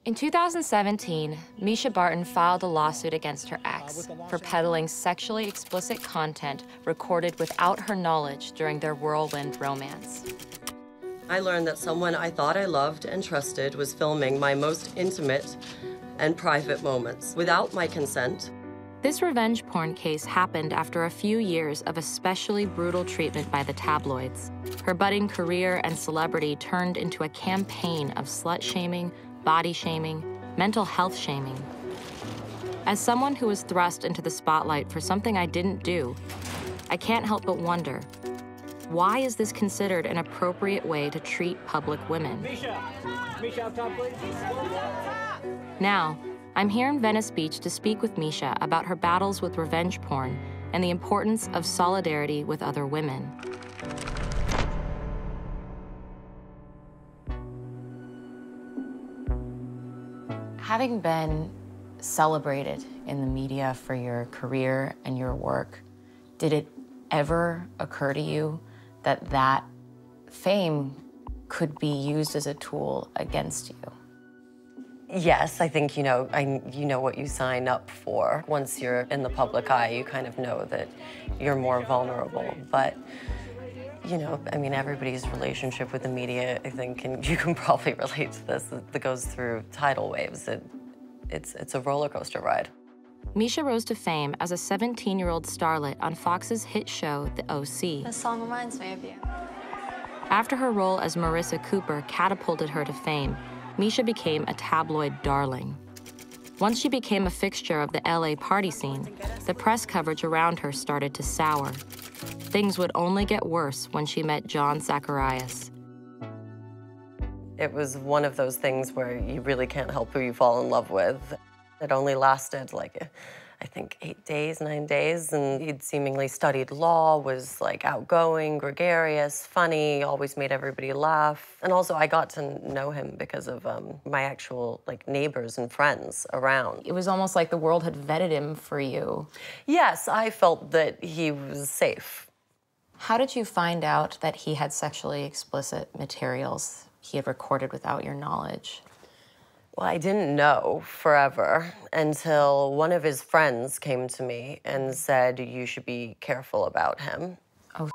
In 2017, Mischa Barton filed a lawsuit against her ex for peddling sexually explicit content recorded without her knowledge during their whirlwind romance. I learned that someone I thought I loved and trusted was filming my most intimate and private moments without my consent. This revenge porn case happened after a few years of especially brutal treatment by the tabloids. Her budding career and celebrity turned into a campaign of slut-shaming, body shaming, mental health shaming. As someone who was thrust into the spotlight for something I didn't do, I can't help but wonder, why is this considered an appropriate way to treat public women? Mischa, up top, please. Now, I'm here in Venice Beach to speak with Mischa about her battles with revenge porn and the importance of solidarity with other women. Having been celebrated in the media for your career and your work, did it ever occur to you that that fame could be used as a tool against you? Yes, I think you know what you sign up for. Once you're in the public eye, you kind of know that you're more vulnerable. But you know, I mean, everybody's relationship with the media, I think, and you can probably relate to this, that goes through tidal waves. It's a roller coaster ride. Mischa rose to fame as a 17-year-old starlet on Fox's hit show, The O.C. This song reminds me of you. After her role as Marissa Cooper catapulted her to fame, Mischa became a tabloid darling. Once she became a fixture of the LA party scene, the press coverage around her started to sour. Things would only get worse when she met John Zacharias. It was one of those things where you really can't help who you fall in love with. It only lasted like, I think 8 days, 9 days, and he'd seemingly studied law, was like outgoing, gregarious, funny, always made everybody laugh. And also I got to know him because of my actual like neighbors and friends around. It was almost like the world had vetted him for you. Yes, I felt that he was safe. How did you find out that he had sexually explicit materials he had recorded without your knowledge? Well, I didn't know forever until one of his friends came to me and said, you should be careful about him. Oh.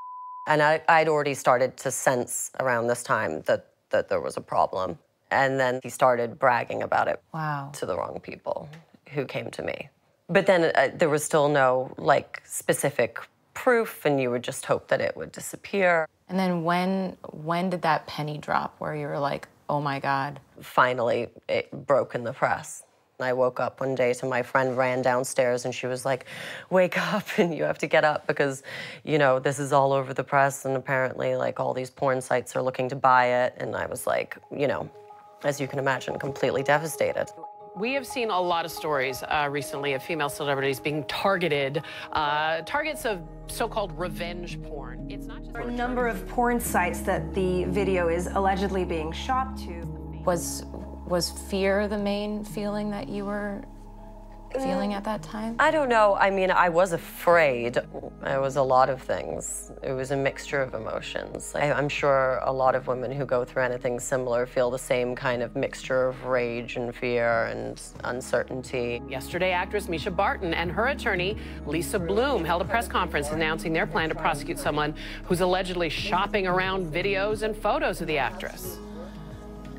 And I'd already started to sense around this time that there was a problem. And then he started bragging about it. Wow. To the wrong people who came to me. But then there was still no like specific proof, and you would just hope that it would disappear. And then when did that penny drop where you were like, oh my God? Finally, it broke in the press. I woke up one day to my friend ran downstairs and she was like, wake up and you have to get up because, you know, this is all over the press and apparently like all these porn sites are looking to buy it. And I was like, you know, as you can imagine, completely devastated. We have seen a lot of stories recently of female celebrities being targeted, targets of so-called revenge porn. It's not just a number of porn sites that the video is allegedly being shot to. Was fear the main feeling that you were feeling at that time? I don't know. I mean, I was afraid. It was a lot of things. It was a mixture of emotions. I'm sure a lot of women who go through anything similar feel the same kind of mixture of rage and fear and uncertainty. Yesterday, actress Mischa Barton and her attorney, Lisa Bloom, held a press conference announcing their plan to prosecute someone who's allegedly shopping around videos and photos of the actress.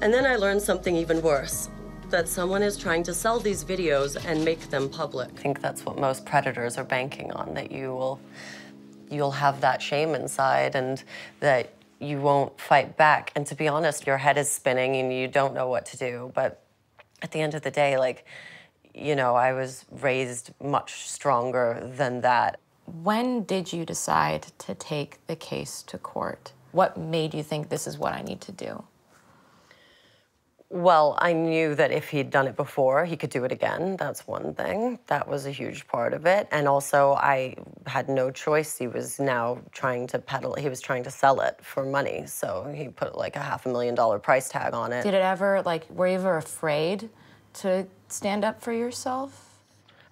And then I learned something even worse. That someone is trying to sell these videos and make them public. I think that's what most predators are banking on, that you'll have that shame inside and that you won't fight back. And to be honest, your head is spinning and you don't know what to do. But at the end of the day, like, you know, I was raised much stronger than that. When did you decide to take the case to court? What made you think this is what I need to do? Well, I knew that if he'd done it before, he could do it again. That's one thing. That was a huge part of it. And also, I had no choice. He was now trying to peddle, he was trying to sell it for money. So he put like a $500,000 price tag on it. Did it ever, like, were you ever afraid to stand up for yourself?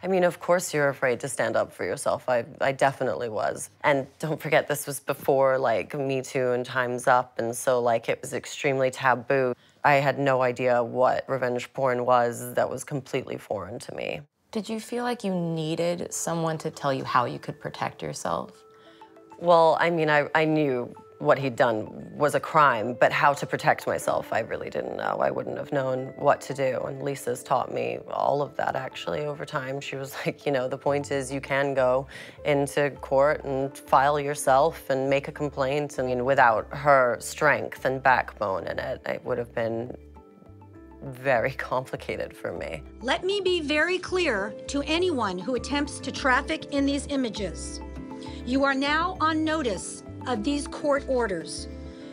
I mean, of course you're afraid to stand up for yourself. I definitely was. And don't forget, this was before, like, Me Too and Time's Up, and so, like, it was extremely taboo. I had no idea what revenge porn was. That was completely foreign to me. Did you feel like you needed someone to tell you how you could protect yourself? Well, I mean, I knew what he'd done was a crime, but how to protect myself, I really didn't know. I wouldn't have known what to do, and Lisa's taught me all of that, actually, over time. She was like, you know, the point is you can go into court and file yourself and make a complaint. I mean, without her strength and backbone in it, it would have been very complicated for me. Let me be very clear to anyone who attempts to traffic in these images. You are now on notice of these court orders.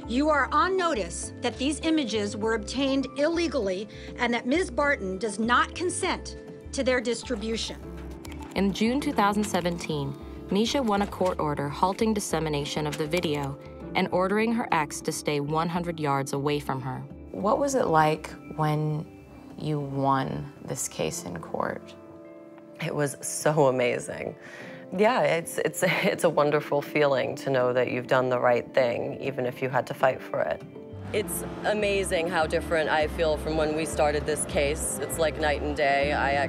You are on notice that these images were obtained illegally and that Ms. Barton does not consent to their distribution. In June 2017, Mischa won a court order halting dissemination of the video and ordering her ex to stay 100 yards away from her. What was it like when you won this case in court? It was so amazing. Yeah, it's a wonderful feeling to know that you've done the right thing, even if you had to fight for it. It's amazing how different I feel from when we started this case. It's like night and day. I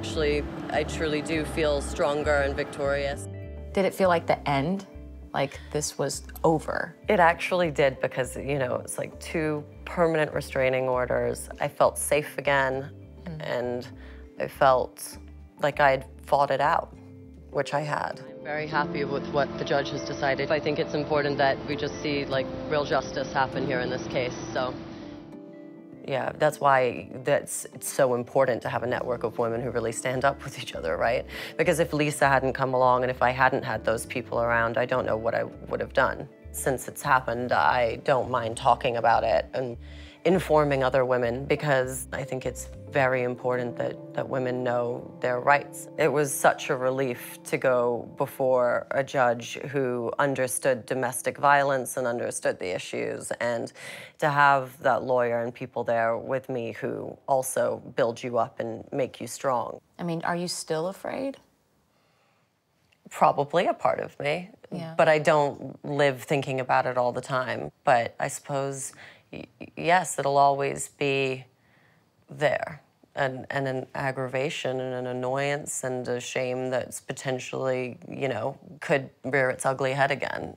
truly do feel stronger and victorious. Did it feel like the end? Like this was over? It actually did, because, you know, it's like 2 permanent restraining orders. I felt safe again, and I felt like I had fought it out, which I had. I'm very happy with what the judge has decided. I think it's important that we just see, like, real justice happen here in this case, so. Yeah, that's why it's so important to have a network of women who really stand up with each other, right? Because if Lisa hadn't come along and if I hadn't had those people around, I don't know what I would have done. Since it's happened, I don't mind talking about it and informing other women, because I think it's very important that women know their rights. It was such a relief to go before a judge who understood domestic violence and understood the issues, and to have that lawyer and people there with me who also build you up and make you strong. I mean, are you still afraid? Probably a part of me, but I don't live thinking about it all the time. But I suppose, yes, it'll always be there, and an aggravation and an annoyance and a shame that's potentially, you know, could rear its ugly head again.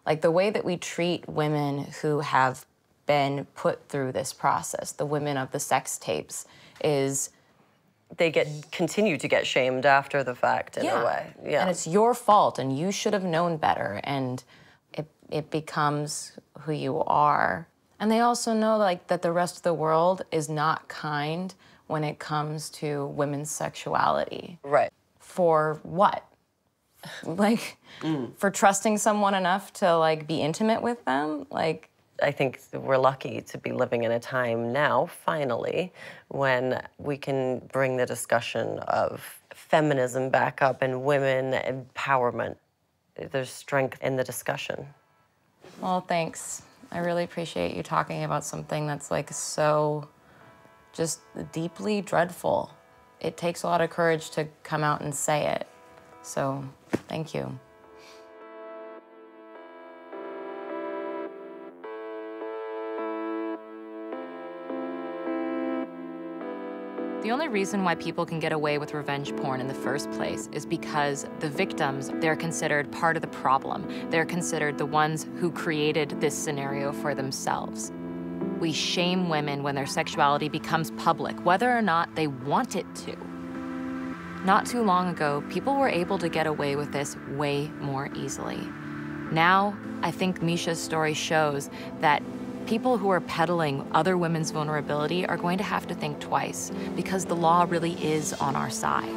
Like the way that we treat women who have been put through this process, the women of the sex tapes, is they continue to get shamed after the fact in a way. Yeah. And it's your fault, and you should have known better, and it becomes who you are. And they also know, like, that the rest of the world is not kind when it comes to women's sexuality. Right. For what? Like, for trusting someone enough to, like, be intimate with them? Like, I think we're lucky to be living in a time now, finally, when we can bring the discussion of feminism back up and women empowerment. There's strength in the discussion. Well, thanks. I really appreciate you talking about something that's, like, so just deeply dreadful. It takes a lot of courage to come out and say it. So, thank you. The only reason why people can get away with revenge porn in the first place is because the victims, they're considered part of the problem. They're considered the ones who created this scenario for themselves. We shame women when their sexuality becomes public, whether or not they want it to. Not too long ago, people were able to get away with this way more easily. Now, I think Mischa's story shows that people who are peddling other women's vulnerability are going to have to think twice, because the law really is on our side.